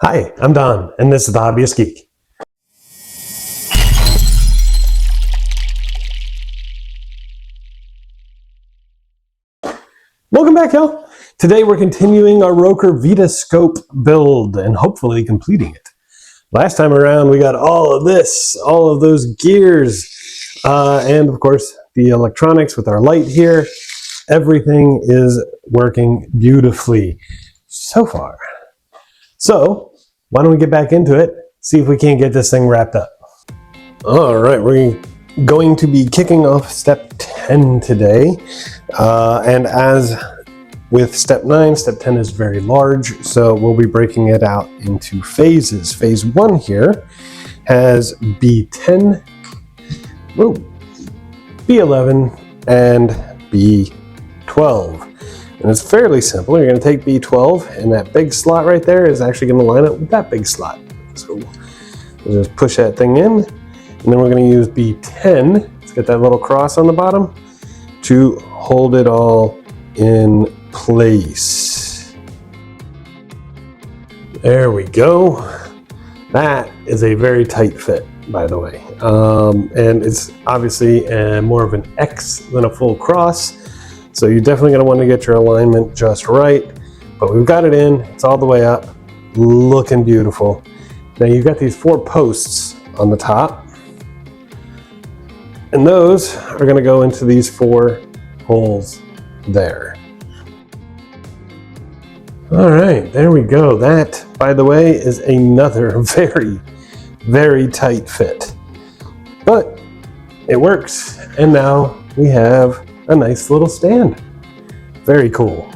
Hi, I'm Don, and this is The Hobbyist Geek. Welcome back, y'all. Today we're continuing our ROKR Vitascope build and hopefully completing it. Last time around we got all of this, all of those gears, and of course the electronics with our light here. Everything is working beautifully so far. So why don't we get back into it, see if we can't get this thing wrapped up. All right, we're going to be kicking off step 10 today. And as with step 9, step 10 is very large, so we'll be breaking it out into phases. Phase 1 here has B10, B11, and B12. And it's fairly simple. You're going to take B12, and that big slot right there is actually going to line up with that big slot. So we'll just push that thing in, and then we're going to use B10, let's get that little cross on the bottom, to hold it all in place. There we go. That is a very tight fit, by the way. And it's obviously more of an X than a full cross. So you're definitely going to want to get your alignment just right, but we've got it in, it's all the way up, looking beautiful. Now you've got these 4 posts on the top, and those are going to go into these 4 holes there. All right, there we go. That, by the way, is another very, very tight fit, but it works. And now we have a nice little stand. Very cool.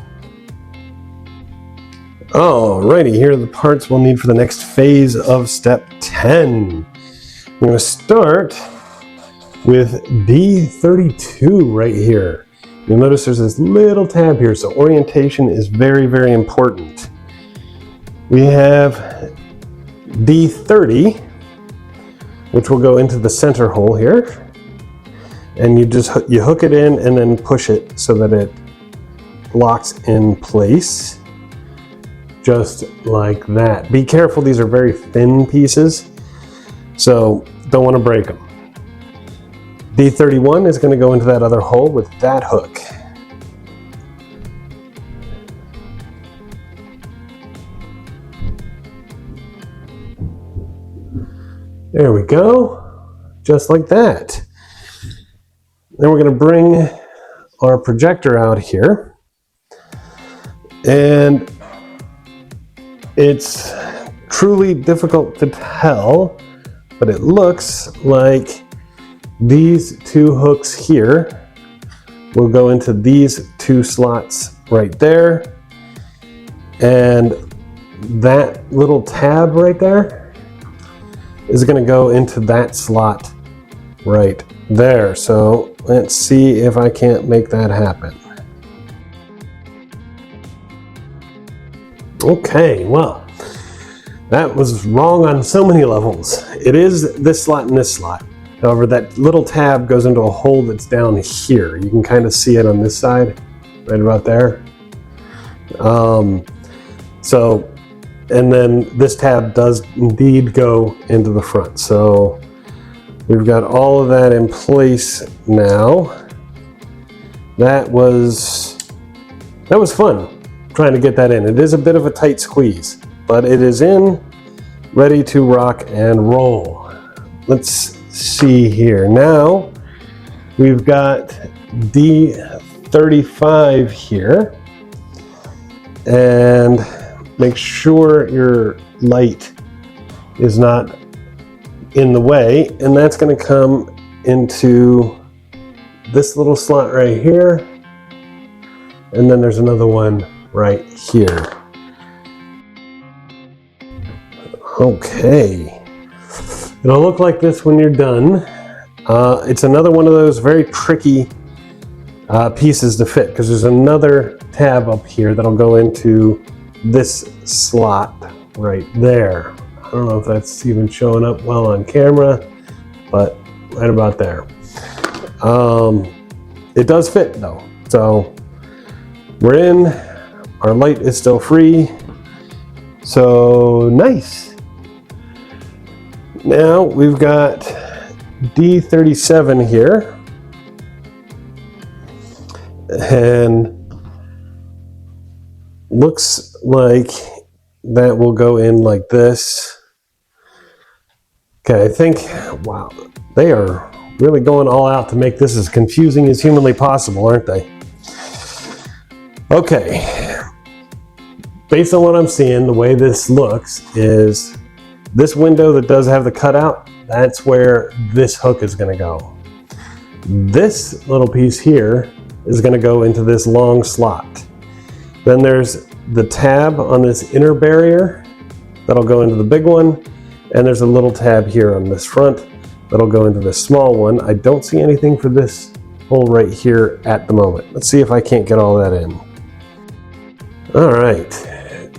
Alrighty, here are the parts we'll need for the next phase of step 10. I'm going to start with D32 right here. You'll notice there's this little tab here, so orientation is very, very important. We have D30, which will go into the center hole here. And you hook it in and then push it so that it locks in place, just like that. Be careful, these are very thin pieces, so don't want to break them. D31 is going to go into that other hole with that hook. There we go, just like that. Then we're going to bring our projector out here, and it's truly difficult to tell, but it looks like these 2 hooks here will go into these 2 slots right there, and that little tab right there is going to go into that slot right there. So let's see if I can't make that happen. Okay, well, that was wrong on so many levels. It is this slot and this slot. However, that little tab goes into a hole that's down here. You can kind of see it on this side, right about there. And then this tab does indeed go into the front. So we've got all of that in place now. That was fun, trying to get that in. It is a bit of a tight squeeze, but it is in, ready to rock and roll. Let's see here. Now we've got D35 here, and make sure your light is not in the way, and that's going to come into this little slot right here, and then there's another one right here. Okay, it'll look like this when you're done. It's another one of those very tricky pieces to fit, because there's another tab up here that'll go into this slot right there. I don't know if that's even showing up well on camera, but right about there. It does fit though. So we're in, our light is still free, So nice. Now we've got D37 here, and looks like that will go in like this. Okay, I think, wow, they are really going all out to make this as confusing as humanly possible, aren't they? Okay, based on what I'm seeing, the way this looks is this window that does have the cutout, that's where this hook is going to go. This little piece here is going to go into this long slot. Then there's the tab on this inner barrier that'll go into the big one, and there's a little tab here on this front that'll go into this small one. I don't see anything for this hole right here at the moment. Let's see if I can't get all that in. All right,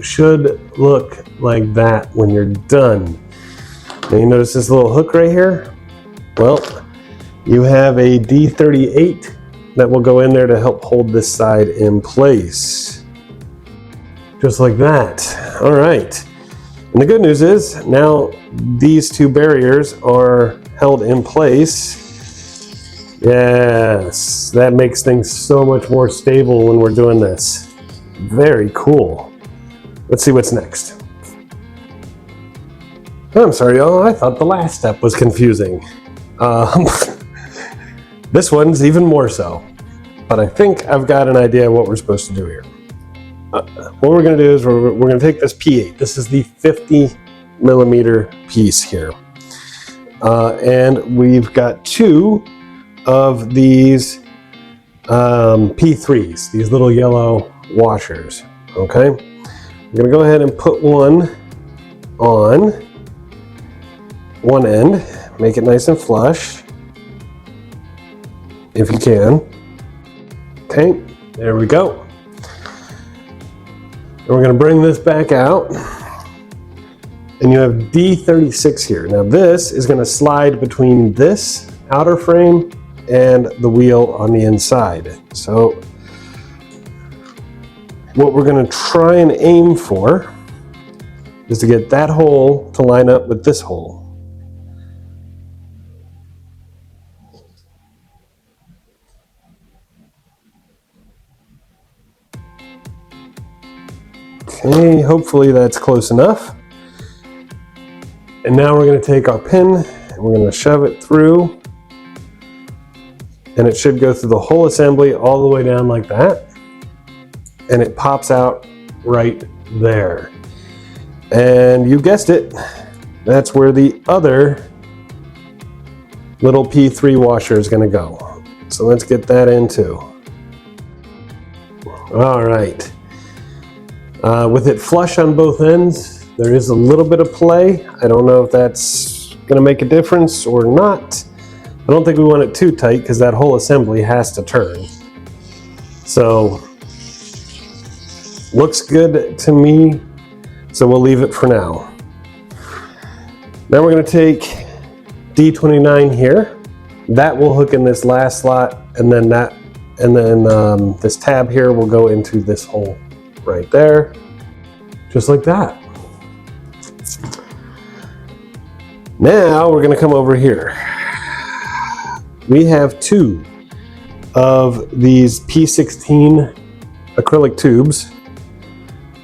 should look like that when you're done. Now you notice this little hook right here? Well, you have a D38 that will go in there to help hold this side in place. Just like that. All right. And the good news is now these two barriers are held in place. Yes, that makes things so much more stable when we're doing this. Very cool. Let's see what's next. I'm sorry, y'all. I thought the last step was confusing. This one's even more so. But I think I've got an idea of what we're supposed to do here. What we're going to do is we're going to take this P8. This is the 50 millimeter piece here. And we've got two of these P3s, these little yellow washers. Okay, I'm going to go ahead and put one on one end, make it nice and flush, if you can. Okay, there we go. And we're going to bring this back out, and you have D36 here. Now this is going to slide between this outer frame and the wheel on the inside. So what we're going to try and aim for is to get that hole to line up with this hole. Okay, hopefully that's close enough. And now we're going to take our pin and we're going to shove it through, and it should go through the whole assembly all the way down like that, and it pops out right there. And you guessed it, that's where the other little P3 washer is going to go. So let's get that in too. All right. With it flush on both ends, there is a little bit of play. I don't know if that's going to make a difference or not. I don't think we want it too tight because that whole assembly has to turn. So, looks good to me, so we'll leave it for now. Now we're going to take D29 here. That will hook in this last slot, and then this tab here will go into this hole right there, just like that. Now we're going to come over here. We have two of these P16 acrylic tubes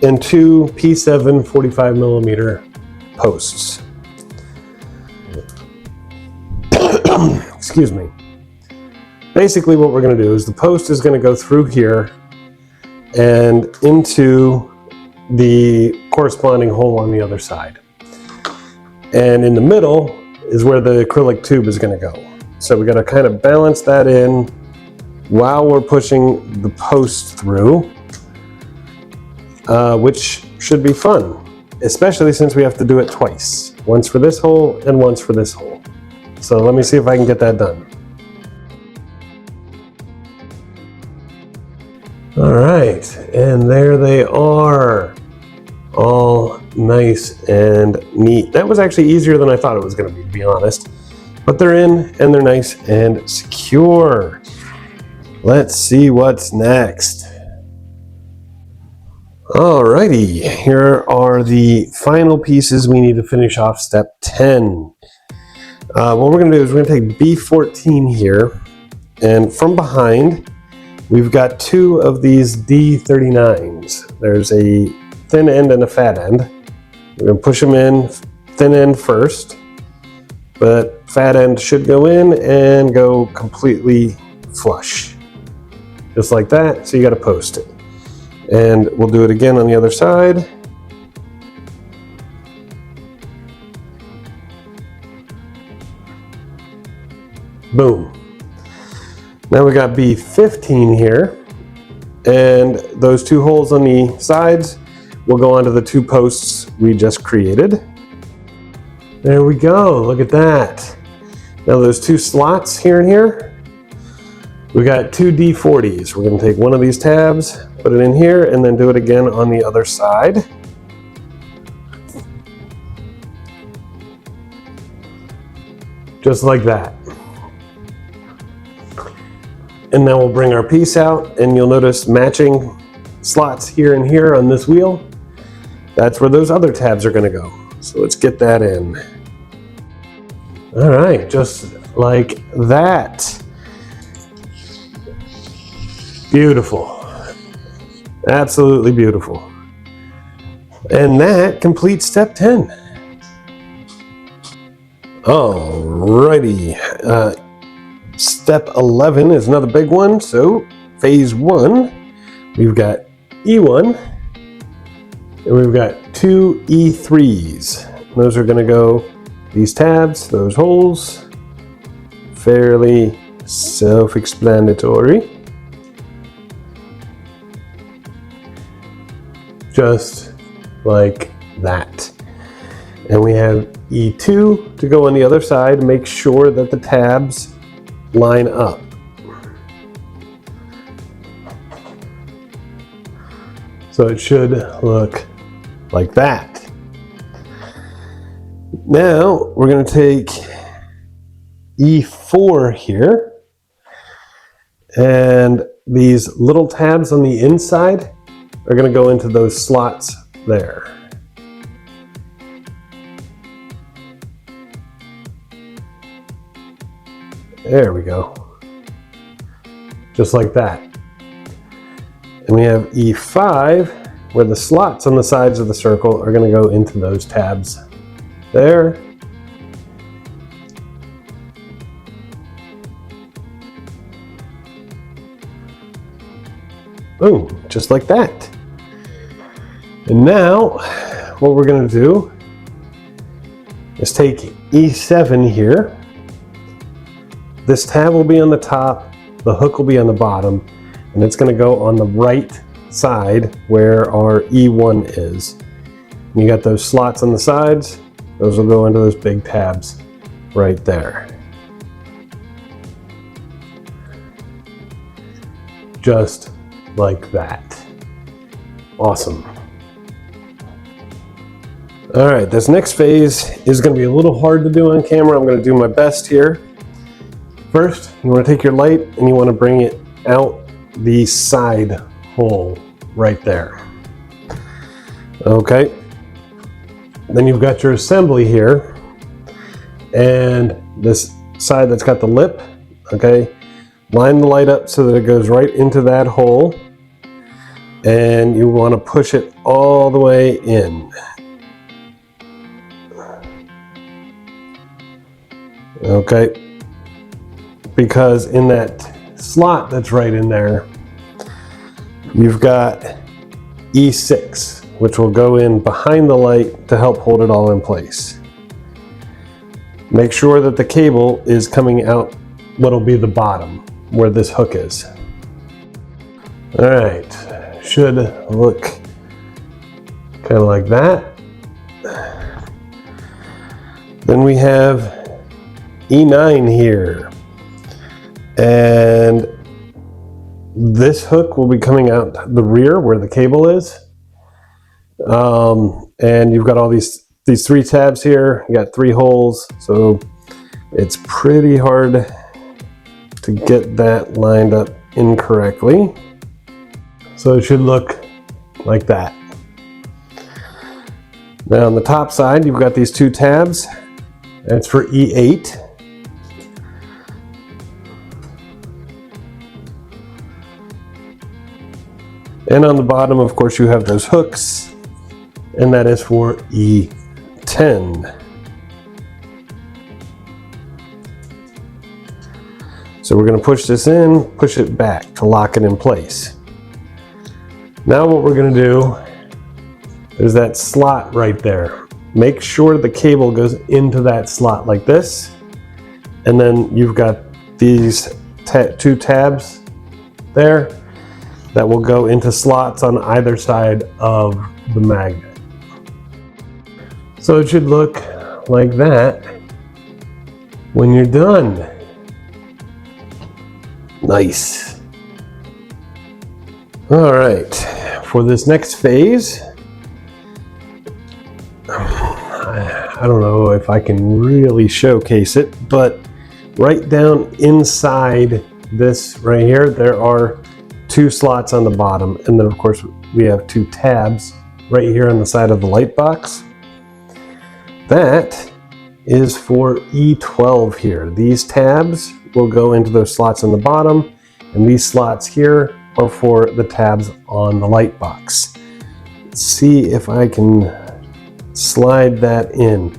and two P7 45 millimeter posts. Excuse me. Basically what we're going to do is the post is going to go through here and into the corresponding hole on the other side. And in the middle is where the acrylic tube is going to go. So we got to kind of balance that in while we're pushing the post through, which should be fun, especially since we have to do it twice. Once for this hole and once for this hole. So let me see if I can get that done. All right, and there they are, all nice and neat. That was actually easier than I thought it was going to be honest. But they're in and they're nice and secure. Let's see what's next. Alrighty, here are the final pieces we need to finish off step 10. What we're going to do is we're going to take B14 here, and from behind we've got two of these D39s. There's a thin end and a fat end. We're going to push them in, thin end first, but fat end should go in and go completely flush. Just like that, so you got to post it. And we'll do it again on the other side. Boom. Now we got B15 here, and those two holes on the sides will go onto the two posts we just created. There we go, look at that. Now those two slots here and here, we got two D40s. We're going to take one of these tabs, put it in here, and then do it again on the other side. Just like that. And then we'll bring our piece out, and you'll notice matching slots here and here on this wheel. That's where those other tabs are going to go. So let's get that in. All right, just like that. Beautiful. Absolutely beautiful. And that completes step 10. Alrighty. Step 11 is another big one. So phase 1, we've got E1, and we've got two E3s. Those are going to go these tabs, those holes. Fairly self-explanatory. Just like that. And we have E2 to go on the other side. Make sure that the tabs line up. So it should look like that. Now we're going to take E4 here, and these little tabs on the inside are going to go into those slots there. There we go. Just like that. And we have E5, where the slots on the sides of the circle are going to go into those tabs there. Boom, just like that. And now what we're going to do is take E7 here. This tab will be on the top, the hook will be on the bottom, and it's going to go on the right side where our E1 is. And you got those slots on the sides, those will go into those big tabs right there. Just like that. Awesome. All right, this next phase is going to be a little hard to do on camera. I'm going to do my best here. First, you want to take your light and you want to bring it out the side hole right there. Okay. Then you've got your assembly here, and this side that's got the lip, okay, line the light up so that it goes right into that hole, and you want to push it all the way in. Okay, because in that slot that's right in there, you've got E6, which will go in behind the light to help hold it all in place. Make sure that the cable is coming out what'll be the bottom, where this hook is. All right, should look kind of like that. Then we have E9 here, and this hook will be coming out the rear where the cable is. And you've got all these three tabs here. You got 3 holes, so it's pretty hard to get that lined up incorrectly. So it should look like that. Now on the top side, you've got these two tabs. That's for E8. And on the bottom, of course, you have those hooks, and that is for E10. So we're going to push this in, push it back to lock it in place. Now what we're going to do is that slot right there. Make sure the cable goes into that slot like this. And then you've got these two tabs there that will go into slots on either side of the magnet. So it should look like that when you're done. Nice. All right, for this next phase, I don't know if I can really showcase it, but right down inside this right here, there are two slots on the bottom, and then of course we have two tabs right here on the side of the light box. That is for E12 here. These tabs will go into those slots on the bottom, and these slots here are for the tabs on the light box. Let's see if I can slide that in.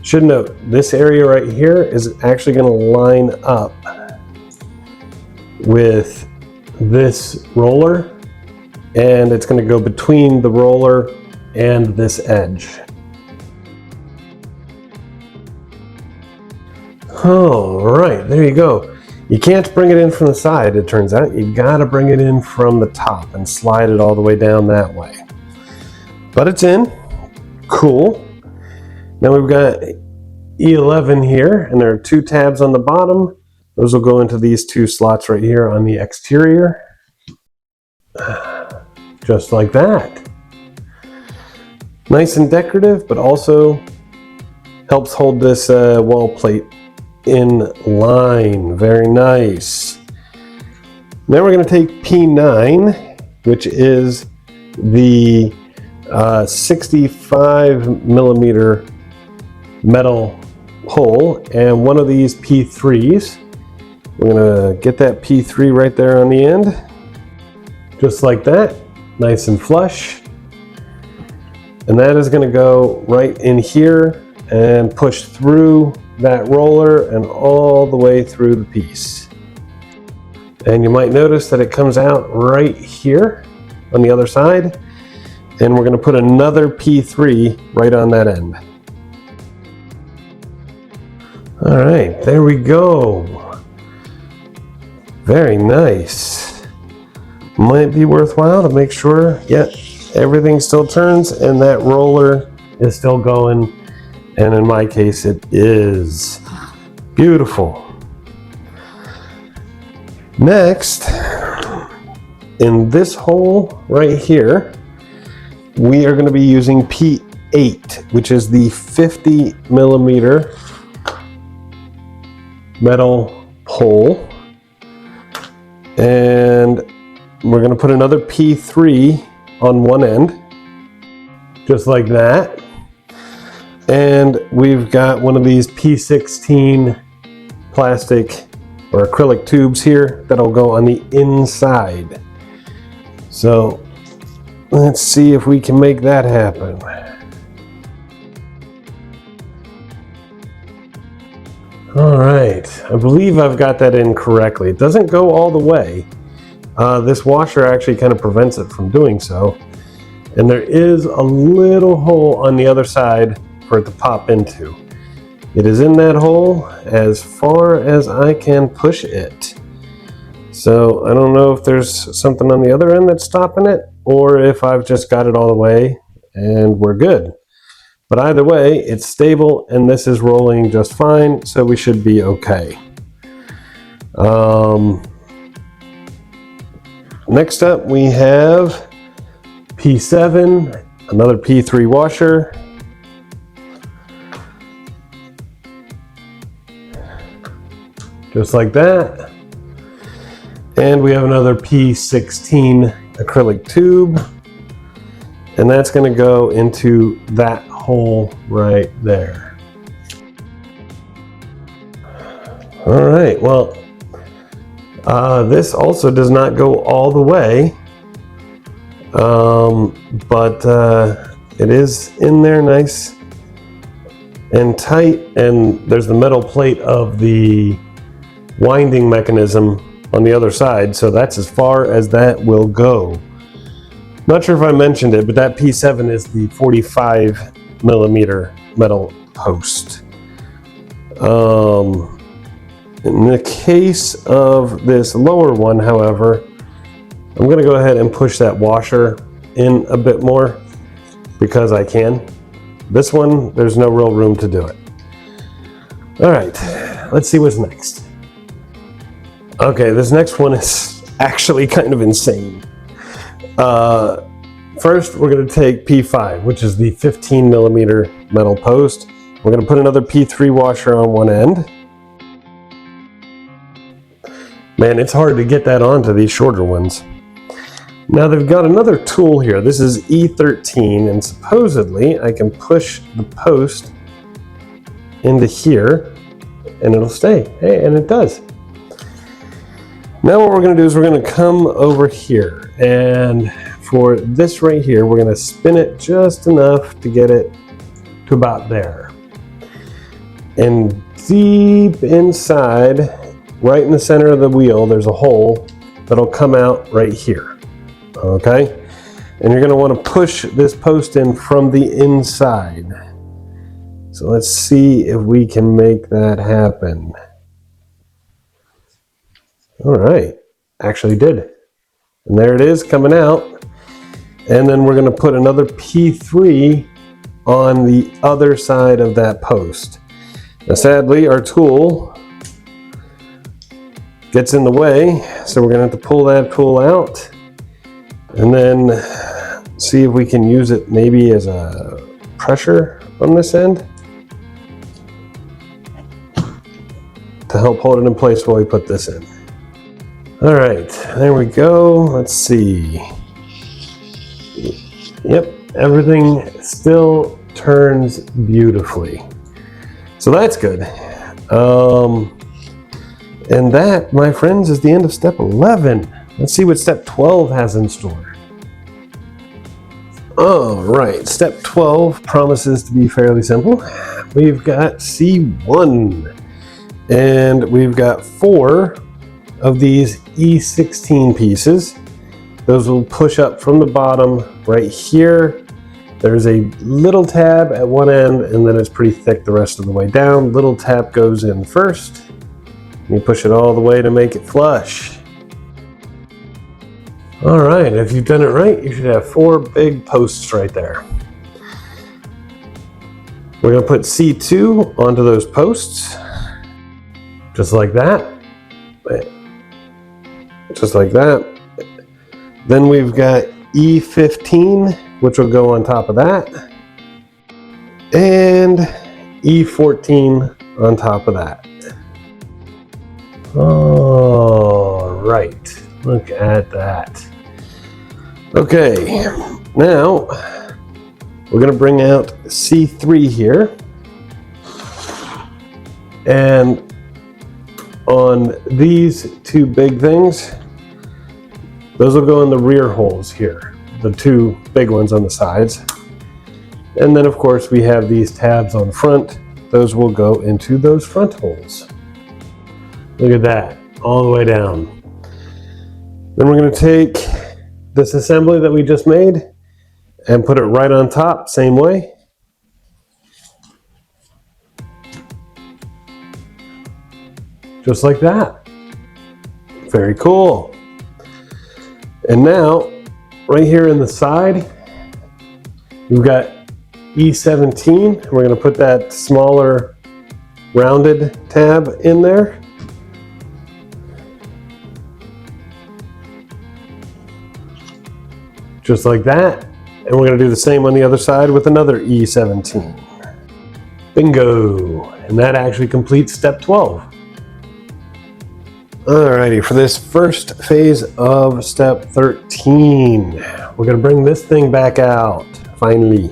Should note, this area right here is actually going to line up with this roller, and it's going to go between the roller and this edge. All right, there you go. You can't bring it in from the side, it turns out. You gotta bring it in from the top and slide it all the way down that way. But it's in. Cool. Now we've got E11 here, and there are two tabs on the bottom. Those will go into these two slots right here on the exterior. Just like that. Nice and decorative, but also helps hold this wall plate in line. Very nice. Now we're going to take P9, which is the 65 millimeter metal pole, and one of these P3s. We're going to get that P3 right there on the end, just like that, nice and flush. And that is going to go right in here and push through that roller and all the way through the piece. And you might notice that it comes out right here on the other side, and we're going to put another P3 right on that end. All right, there we go. Very nice. Might be worthwhile to make sure, yeah, everything still turns and that roller is still going. And in my case, it is. Beautiful. Next, in this hole right here, we are going to be using P8, which is the 50 millimeter metal pole. And we're going to put another P3 on one end, just like that. And we've got one of these P16 plastic or acrylic tubes here that'll go on the inside. So let's see if we can make that happen. All right, I believe I've got that in correctly. It doesn't go all the way. This washer actually kind of prevents it from doing so. And there is a little hole on the other side for it to pop into. It is in that hole as far as I can push it. So I don't know if there's something on the other end that's stopping it, or if I've just got it all the way and we're good. But either way, it's stable and this is rolling just fine, so we should be okay. Next up we have P7, another P3 washer. Just like that. And we have another P16 acrylic tube. And that's going to go into that hole right there. All right, well, this also does not go all the way, but it is in there nice and tight, and there's the metal plate of the winding mechanism on the other side, so that's as far as that will go. Not sure if I mentioned it, but that P7 is the 45 millimeter metal post. In the case of this lower one, however, I'm going to go ahead and push that washer in a bit more because I can. This one, there's no real room to do it. All right, let's see what's next. Okay, this next one is actually kind of insane. First, we're going to take P5, which is the 15 millimeter metal post. We're going to put another P3 washer on one end. Man, it's hard to get that onto these shorter ones. Now they've got another tool here. This is E13, and supposedly I can push the post into here and it'll stay. Hey, and it does. Now what we're going to do is we're going to come over here, and for this right here, we're going to spin it just enough to get it to about there. And deep inside, right in the center of the wheel, there's a hole that'll come out right here, okay? And you're gonna wanna push this post in from the inside. So let's see if we can make that happen. All right, actually did. And there it is coming out. And then we're gonna put another P3 on the other side of that post. Now sadly, our tool gets in the way, so we're gonna have to pull that tool out and then see if we can use it maybe as a pressure on this end to help hold it in place while we put this in. All right, there we go. Let's see. Yep, everything still turns beautifully. So that's good. And that, my friends, is the end of step 11. Let's see what step 12 has in store. All right, step 12 promises to be fairly simple. We've got C1, and we've got 4 of these E16 pieces. Those will push up from the bottom right here. There's a little tab at one end, and then it's pretty thick the rest of the way down. Little tab goes in first. You push it all the way to make it flush. All right, if you've done it right, you should have 4 big posts right there. We're gonna put C2 onto those posts, just like that. Just like that. Then we've got E15, which will go on top of that, and E14 on top of that. All right, look at that. Okay, now we're gonna bring out C3 here, and on these 2 big things, those will go in the rear holes here, the 2 big ones on the sides. And then of course we have these tabs on front. Those will go into those front holes. Look at that, all the way down. Then we're gonna take this assembly that we just made and put it right on top, same way. Just like that. Very cool. And now, right here in the side, we've got E17. We're gonna put that smaller rounded tab in there. Just like that. And we're gonna do the same on the other side with another E17. Bingo. And that actually completes step 12. Alrighty, for this first phase of step 13, we're gonna bring this thing back out, finally.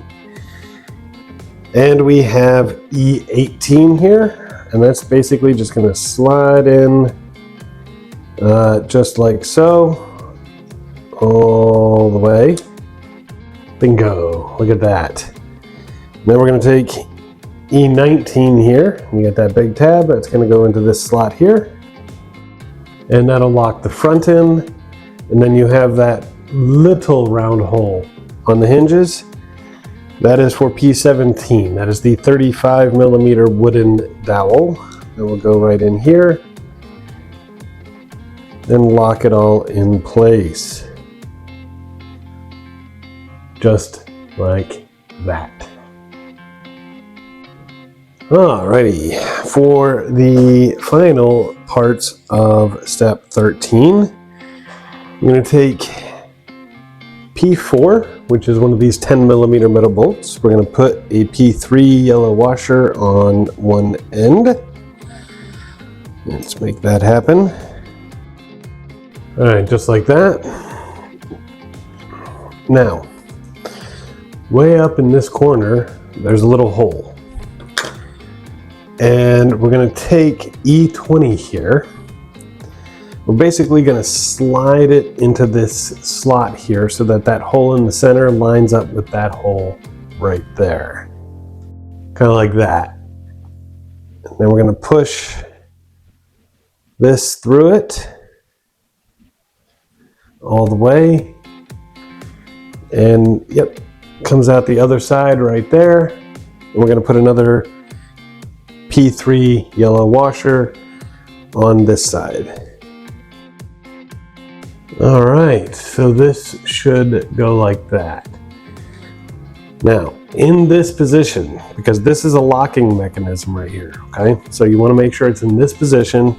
And we have E18 here, and that's basically just going to slide in just like so, all the way. Bingo, look at that. Then we're going to take E19 here. You get that big tab, that's going to go into this slot here. And that'll lock the front in. And then you have that little round hole on the hinges. That is for P17. That is the 35 millimeter wooden dowel. That will go right in here and lock it all in place. Just like that. Alrighty, for the final parts of step 13, I'm going to take P4, which is one of these 10 millimeter metal bolts. We're going to put a P3 yellow washer on one end. Let's make that happen. Alright, just like that. Now, way up in this corner, there's a little hole. And we're going to take E20 here. We're basically going to slide it into this slot here so that that hole in the center lines up with that hole right there. Kind of like that. And then we're going to push this through it all the way. And yep, comes out the other side right there. And we're going to put another P3 yellow washer on this side. All right, so this should go like that. Now, in this position, because this is a locking mechanism right here, okay? So you want to make sure it's in this position.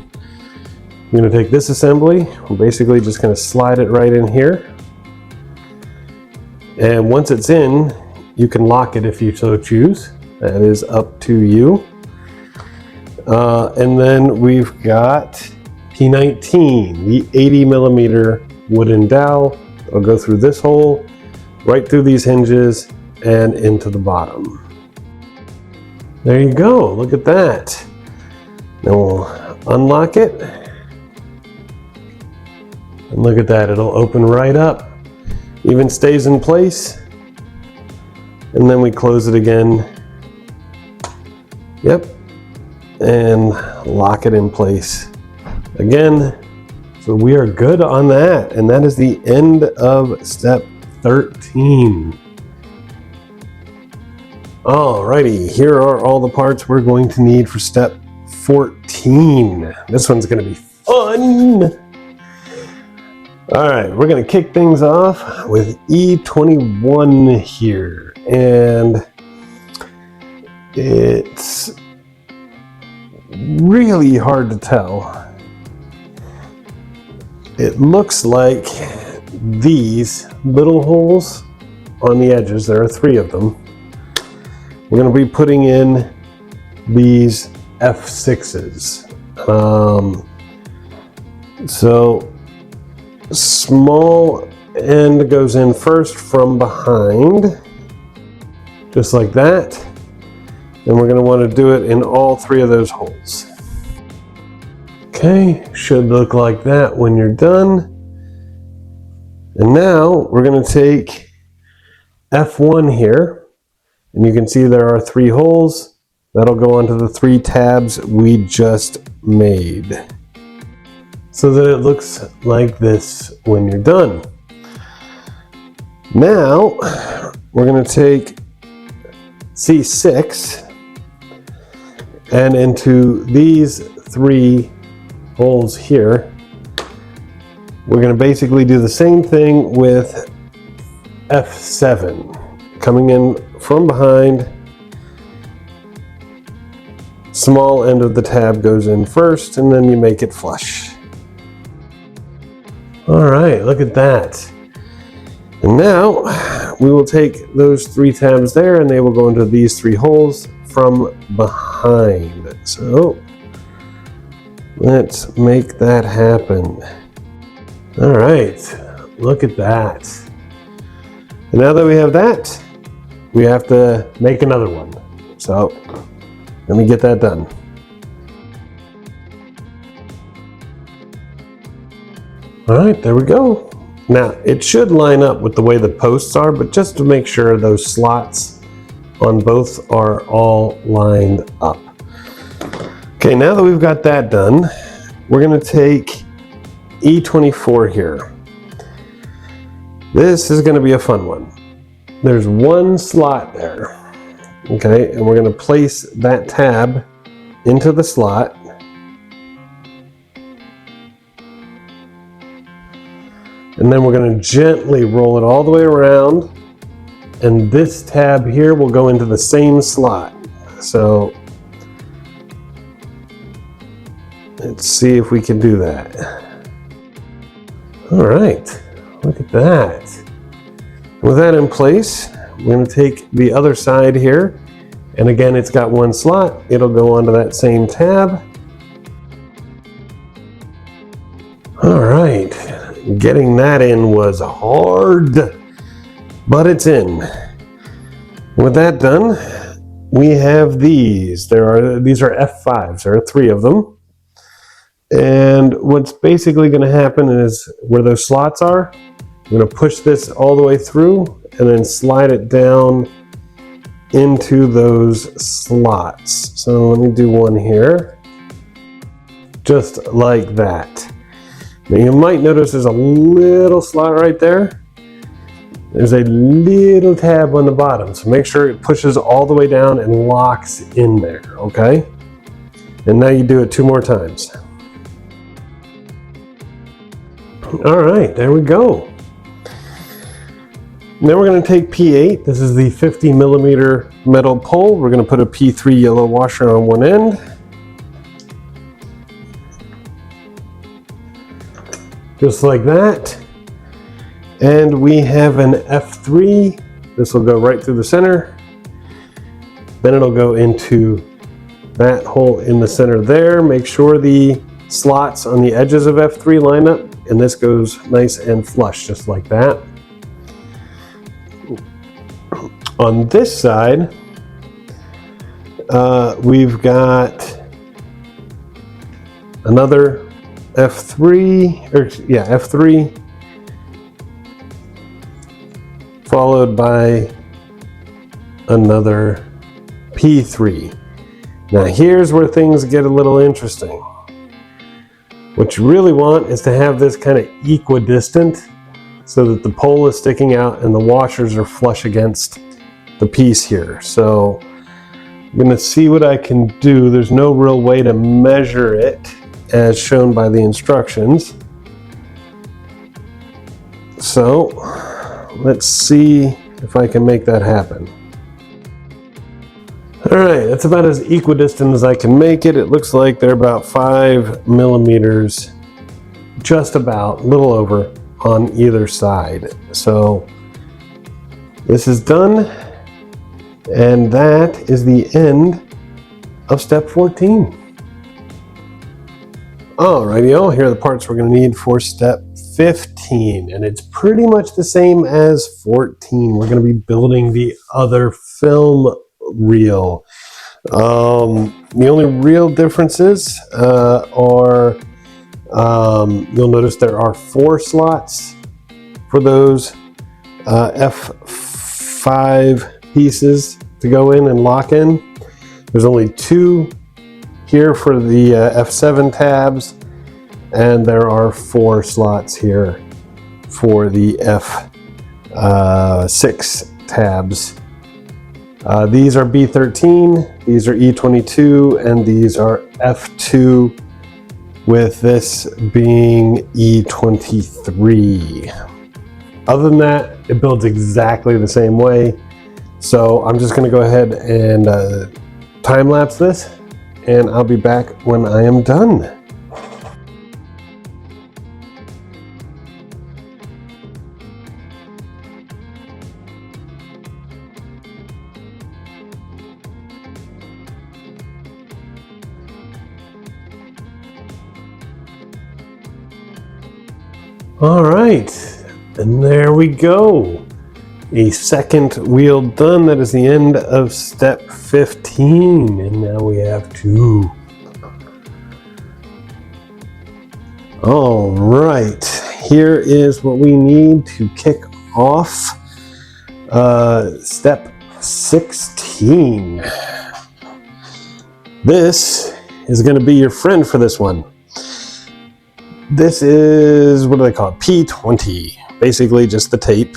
We're going to take this assembly. We're basically just going to slide it right in here. And once it's in, you can lock it if you so choose. That is up to you. And then we've got P19, the 80 millimeter wooden dowel. It'll go through this hole, right through these hinges, and into the bottom. There you go, look at that. Then we'll unlock it. And look at that, it'll open right up. Even stays in place. And then we close it again. Yep. And lock it in place again. So we are good on that, and that is the end of step 13. Alrighty, here are all the parts we're going to need for step 14. This one's going to be fun. Alright, we're going to kick things off with E21 here, and it's really hard to tell. It looks like these little holes on the edges, there are 3 of them. We're going to be putting in these F6s. So small end goes in first from behind, just like that. And we're going to want to do it in all 3 of those holes. Okay, should look like that when you're done. And now we're going to take F1 here, and you can see there are 3 holes. That'll go onto the 3 tabs we just made, so that it looks like this when you're done. Now we're going to take C6 and into these 3 holes here, we're going to basically do the same thing with F7. Coming in from behind, small end of the tab goes in first, and then you make it flush. Alright, look at that. And now we will take those 3 tabs there, and they will go into these 3 holes from behind. So let's make that happen. All right, look at that. And now that we have that, we have to make another one. So let me get that done. All right, there we go. Now it should line up with the way the posts are, but just to make sure those slots on both are all lined up. Okay, now that we've got that done, we're gonna take E24 here. This is gonna be a fun one. There's one slot there, okay, and we're gonna place that tab into the slot. And then we're going to gently roll it all the way around, and this tab here will go into the same slot. So let's see if we can do that. All right, look at that. With that in place, we're going to take the other side here, and again, it's got one slot. It'll go onto that same tab. All right. Getting that in was hard, but it's in. With that done, we have these. These are F5s. There are 3 of them. And what's basically going to happen is where those slots are, I'm going to push this all the way through and then slide it down into those slots. So let me do one here, just like that. Now you might notice there's a little slot right there. There's a little tab on the bottom, so make sure it pushes all the way down and locks in there, okay? And now you do it 2 more times. All right, there we go. Now we're going to take P8. This is the 50 millimeter metal pole. We're going to put a P3 yellow washer on one end. Just like that. And we have an F3. This will go right through the center. Then it'll go into that hole in the center there. Make sure the slots on the edges of F3 line up, and this goes nice and flush, just like that. On this side, we've got another F3, F3, followed by another P3. Now here's where things get a little interesting. What you really want is to have this kind of equidistant so that the pole is sticking out and the washers are flush against the piece here. So I'm going to see what I can do. There's no real way to measure it as shown by the instructions. So let's see if I can make that happen. All right, that's about as equidistant as I can make it. It looks like they're about 5 millimeters, just about, a little over, on either side. So this is done, and that is the end of step 14. Alrighty, here are the parts we're going to need for step 15, and it's pretty much the same as 14. We're going to be building the other film reel. The only real differences are you'll notice there are 4 slots for those F5 pieces to go in and lock in. There's only 2 here for the F7 tabs, and there are 4 slots here for the F6 tabs. These are B13, these are E22, and these are F2, with this being E23. Other than that, it builds exactly the same way. So I'm just going to go ahead and time-lapse this, and I'll be back when I am done. All right, and there we go. a second wheel done. That is the end of step 15, and now we have 2. All right, here is what we need to kick off step 16. This is going to be your friend for this one. This is, what do they call it? P20. Basically just the tape,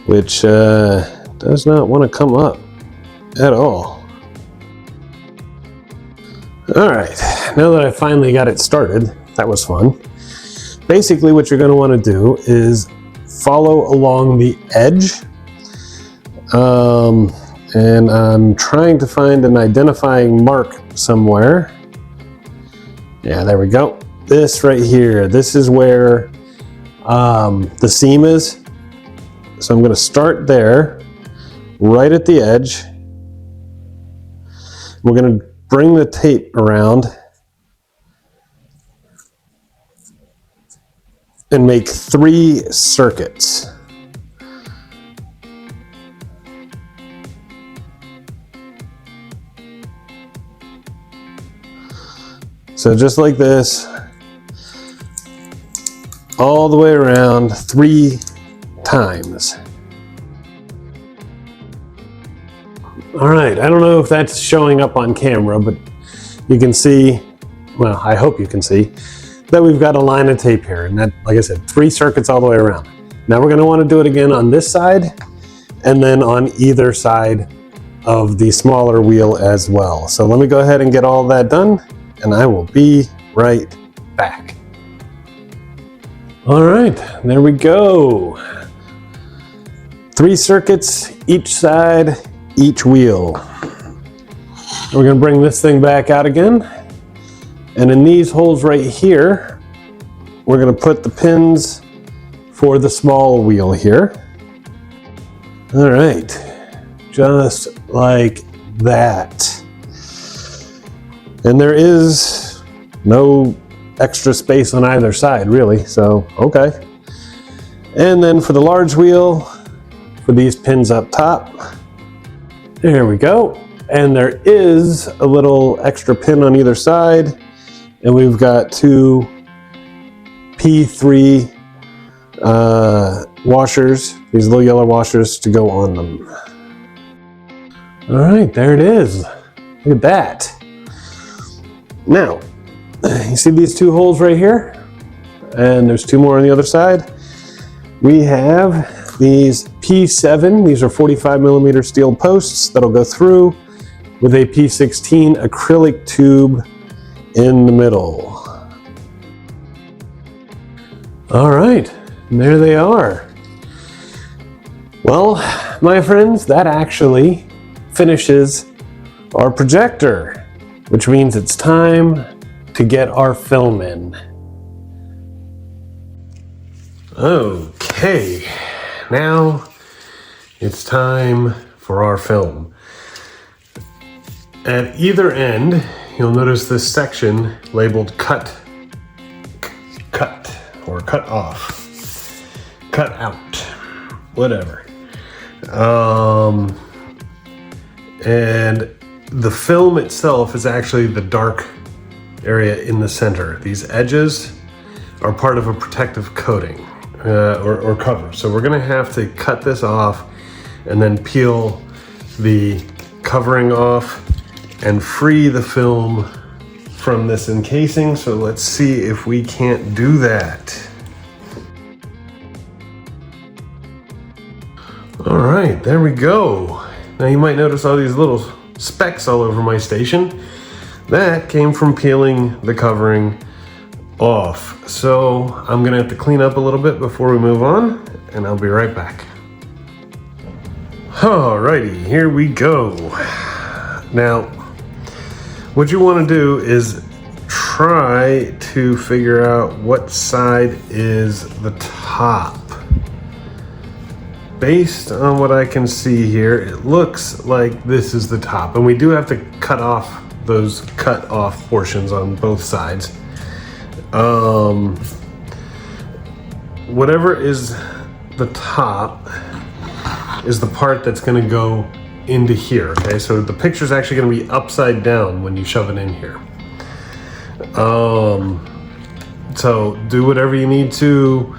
which does not want to come up at all. All right, now that I finally got it started, that was fun. Basically what you're going to want to do is follow along the edge. And I'm trying to find an identifying mark somewhere. Yeah, there we go. This right here, this is where the seam is. So I'm going to start there, right at the edge. We're going to bring the tape around and make 3 circuits. So just like this, all the way around 3 times. All right, I don't know if that's showing up on camera, but you can see, well, I hope you can see, that we've got a line of tape here, and that, like I said, 3 circuits all the way around. Now we're going to want to do it again on this side, and then on either side of the smaller wheel as well. So let me go ahead and get all that done, and I will be right back. All right, there we go. 3 circuits each side, each wheel. We're going to bring this thing back out again. And in these holes right here, we're going to put the pins for the small wheel here. All right, just like that. And there is no extra space on either side, really, so okay. And then for the large wheel, for these pins up top, there we go. And there is a little extra pin on either side. And we've got 2 P3 washers, these little yellow washers to go on them. All right, there it is. Look at that. Now, you see these 2 holes right here? And there's 2 more on the other side. We have these P7, these are 45mm steel posts that'll go through with a P16 acrylic tube in the middle. All right, and there they are. Well, my friends, that actually finishes our projector, which means it's time to get our film in. Okay, now it's time for our film. At either end, you'll notice this section labeled cut or cut off, cut out, whatever. And the film itself is actually the dark area in the center. These edges are part of a protective coating or cover. So we're gonna have to cut this off and then peel the covering off and free the film from this encasing. So let's see if we can't do that. All right, there we go. Now you might notice all these little specks all over my station. That came from peeling the covering off. So I'm gonna have to clean up a little bit before we move on, and I'll be right back. Alrighty, here we go. Now, what you want to do is try to figure out what side is the top. Based on what I can see here, it looks like this is the top, and we do have to cut off those cut off portions on both sides. Whatever is the top, is the part that's going to go into here. Okay, so the picture's actually going to be upside down when you shove it in here. So do whatever you need to,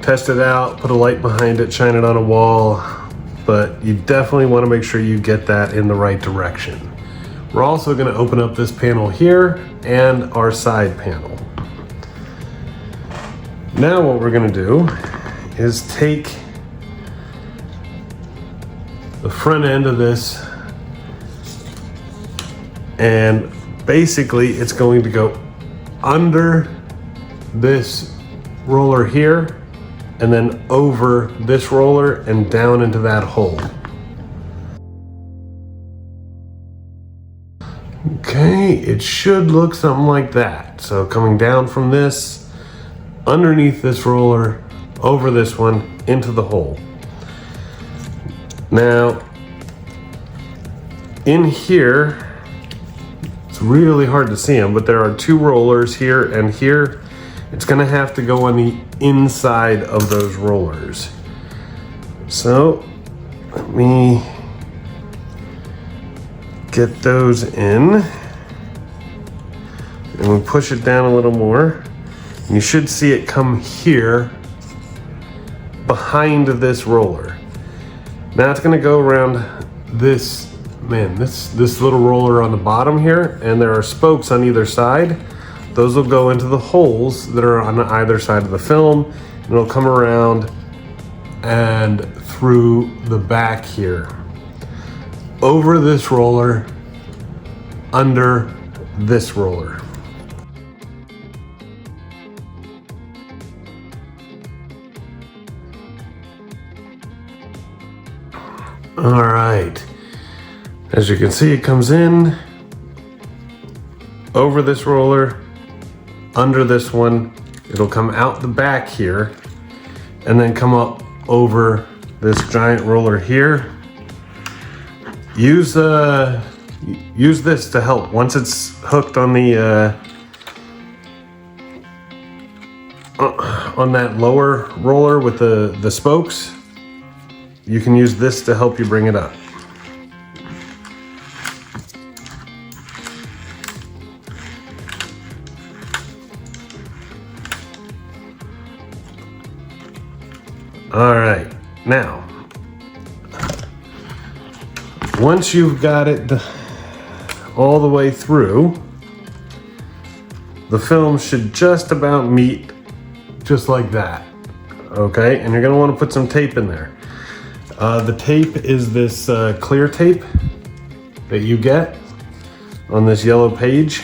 test it out, put a light behind it, shine it on a wall, but you definitely want to make sure you get that in the right direction. We're also going to open up this panel here and our side panel. Now what we're going to do is take the front end of this, and basically it's going to go under this roller here and then over this roller and down into that hole. Okay, it should look something like that. So coming down from this, underneath this roller, over this one, into the hole. Now, in here, it's really hard to see them, but there are two rollers here and here. It's gonna have to go on the inside of those rollers. So, let me get those in. And we'll push it down a little more. You should see it come here behind this roller. Now it's gonna go around this, this little roller on the bottom here, and there are spokes on either side. Those will go into the holes that are on either side of the film, and it'll come around and through the back here. Over this roller, under this roller. All right, as you can see, it comes in over this roller, under this one. It'll come out the back here and then come up over this giant roller here. Use this to help. Once it's hooked on the on that lower roller with the spokes, you can use this to help you bring it up. All right, now, once you've got it all the way through, the film should just about meet just like that, okay? And you're gonna wanna put some tape in there. The tape is this clear tape that you get on this yellow page.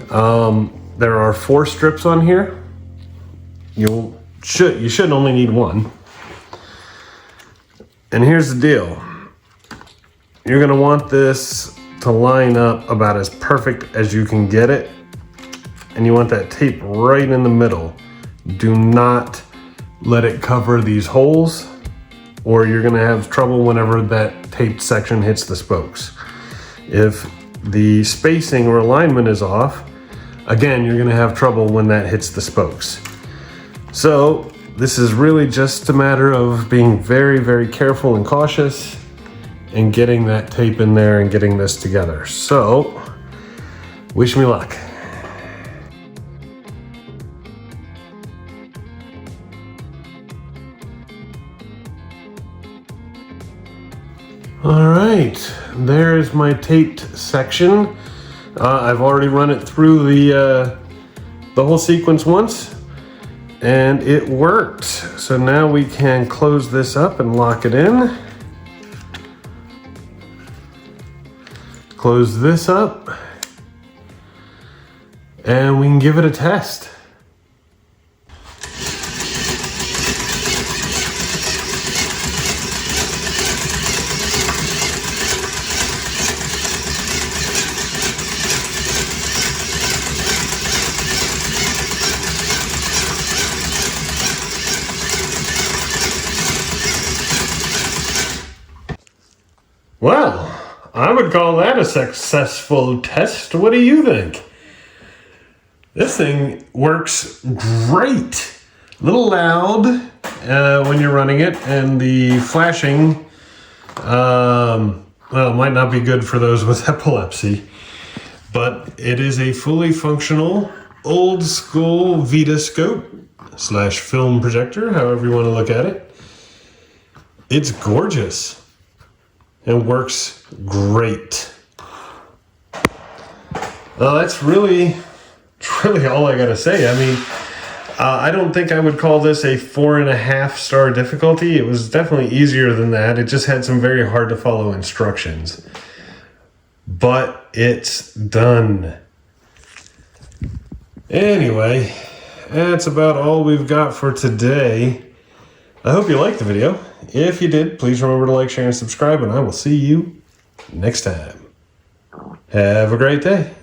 There are 4 strips on here. You should only need 1. And here's the deal. You're gonna want this to line up about as perfect as you can get it. And you want that tape right in the middle. Do not let it cover these holes, or you're gonna have trouble whenever that taped section hits the spokes. If the spacing or alignment is off, again, you're gonna have trouble when that hits the spokes. So this is really just a matter of being very, very careful and cautious and getting that tape in there and getting this together. So, wish me luck. All right, there's my taped section. I've already run it through the whole sequence once, and it worked. So now we can close this up and lock it in. Close this up, and we can give it a test. Well, I would call that a successful test. What do you think? This thing works great. A little loud when you're running it, and the flashing, well, it might not be good for those with epilepsy, but it is a fully functional, old school Vitascope / film projector, however you want to look at it. It's gorgeous and works great. That's really all I gotta say. I mean, I don't think I would call this a 4.5 star difficulty. It was definitely easier than that. It just had some very hard to follow instructions. But it's done. Anyway, that's about all we've got for today. I hope you liked the video. If you did, please remember to like, share, and subscribe, and I will see you next time. Have a great day.